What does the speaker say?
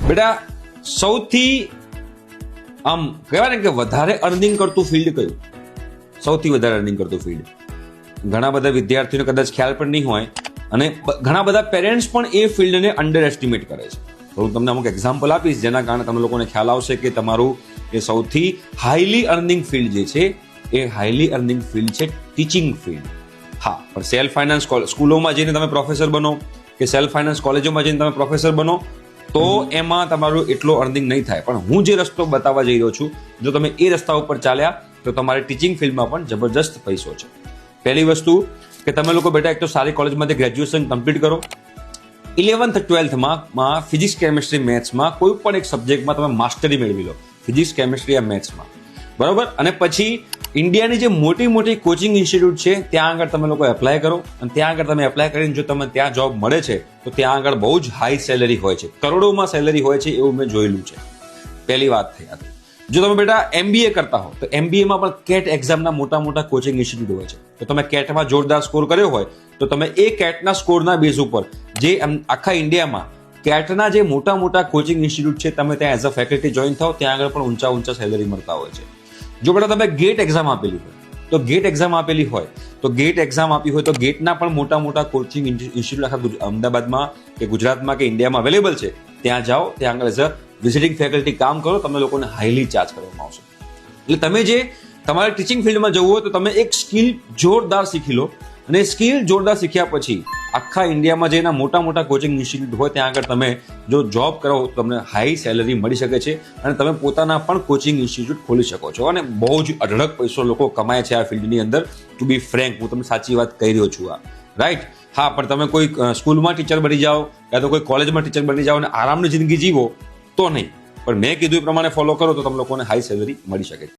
બેટા સૌથી આમ કહેવાય ને કે વધારે અર્નિંગ કરતું ફિલ્ડ કયું? સૌથી વધારે અર્નિંગ કરતું ફિલ્ડ ઘણા બધા વિદ્યાર્થીઓને કદાચ ખ્યાલ પણ નહીં હોય અને ઘણા બધા પેરેન્ટ્સ પણ એ ફિલ્ડને અંડર એસ્ટિમેટ કરે છે. તો હું તમને અમુક એક્ઝામ્પલ આપીશ જેના કારણે તમે લોકોને ખ્યાલ આવશે કે તમારું એ સૌથી હાઈલી અર્નિંગ ફિલ્ડ જે છે એ હાઈલી અર્નિંગ ફિલ્ડ છે ટીચિંગ ફિલ્ડ. હા, પણ સેલ્ફ ફાઇનાન્સ સ્કૂલોમાં જઈને તમે પ્રોફેસર બનો કે સેલ્ફ ફાઇનાન્સ કોલેજોમાં જઈને તમે પ્રોફેસર બનો તો એમાં તમારું એટલો અર્નિંગ નહીં થાય. પણ હું જે રસ્તો બતાવવા જઈ રહ્યો છું, જો તમે એ રસ્તા ઉપર ચાલ્યા તો તમારે ટીચિંગ ફિલ્ડમાં પણ જબરજસ્ત પૈસો છે. પહેલી વસ્તુ કે તમે લોકો બેટા એક તો સારી કોલેજમાંથી ગ્રેજ્યુએશન કમ્પ્લીટ કરો. 11th 12thમાં ફિઝિક્સ કેમિસ્ટ્રી મેથ્સમાં કોઈ પણ એક સબ્જેક્ટમાં તમે માસ્ટરી મેળવી લો, ફિઝિક્સ કેમિસ્ટ્રી યા મેથ્સમાં, બરોબર. અને પછી ઇન્ડિયાની જે મોટી મોટી કોચિંગ ઇન્સ્ટિટ્યૂટ છે ત્યાં આગળ તમે લોકો એપ્લાય કરો અને ત્યાં આગળ તમે એપ્લાય કરીને જો તમે ત્યાં જોબ મળે છે તો ત્યાં આગળ બહુ જ હાઈ સેલેરી હોય છે, કરોડોમાં સેલેરી હોય છે, એવું મેં જોયેલું છે. પહેલી વાત થઈ આ. જો તમે બેટા MBA કરતા હો તો MBAમાં પણ કેટ એક્ઝામના મોટા મોટા કોચિંગ ઇન્સ્ટિટ્યૂટ હોય છે. તો તમે કેટમાં જોરદાર સ્કોર કર્યો હોય તો તમે એ કેટના સ્કોરના બેઝ ઉપર જે આખા ઇન્ડિયામાં કેટના જે મોટા મોટા કોચિંગ ઇન્સ્ટિટ્યૂટ છે તમે ત્યાં એઝ અ ફેકલ્ટી જોઈન થાઓ, ત્યાં આગળ પણ ઊંચા સેલેરી મળતા હોય છે. જો બેટા તમે ગેટ એક્ઝામ આપેલી હોય તો ગેટ એક્ઝામ આપી હોય તો ગેટના પણ મોટા મોટા કોચિંગ ઇન્સ્ટિટ્યૂટ આખા અમદાવાદમાં કે ગુજરાતમાં કે ઇન્ડિયામાં અવેલેબલ છે. ત્યાં જાઓ, ત્યાં આગળ એઝ અ વિઝિટિંગ ફેકલ્ટી કામ કરો, તમને લોકોને હાઈલી ચાર્જ કરવામાં આવશે. એટલે તમે જે તમારે ટીચિંગ ફિલ્ડમાં જવું હોય તો તમે એક સ્કિલ જોરદાર શીખી લો અને સ્કિલ જોરદાર શીખ્યા પછી આખા ઇન્ડિયામાં જે મોટા મોટા કોચિંગ ઇન્સ્ટિટ્યૂટ હોય ત્યાં આગળ તમે જો જોબ કરો તો તમને હાઈ સેલરી મળી શકે છે અને તમે પોતાના પણ કોચિંગ ઇન્સ્ટિટ્યૂટ ખોલી શકો છો અને બહુ જ અઢળક પૈસો લોકો કમાય છે આ ફિલ્ડની અંદર. ટુ બી ફ્રેન્ક, હું તમને સાચી વાત કહી રહ્યો છું આ, રાઈટ. હા, પણ તમે કોઈ સ્કૂલમાં ટીચર બની જાઓ યા તો કોઈ કોલેજમાં ટીચર બની જાઓ અને આરામની જિંદગી જીવો તો નહીં, પણ મેં કીધું એ પ્રમાણે ફોલો કરો તો તમને લોકોને હાઈ સેલરી મળી શકે છે.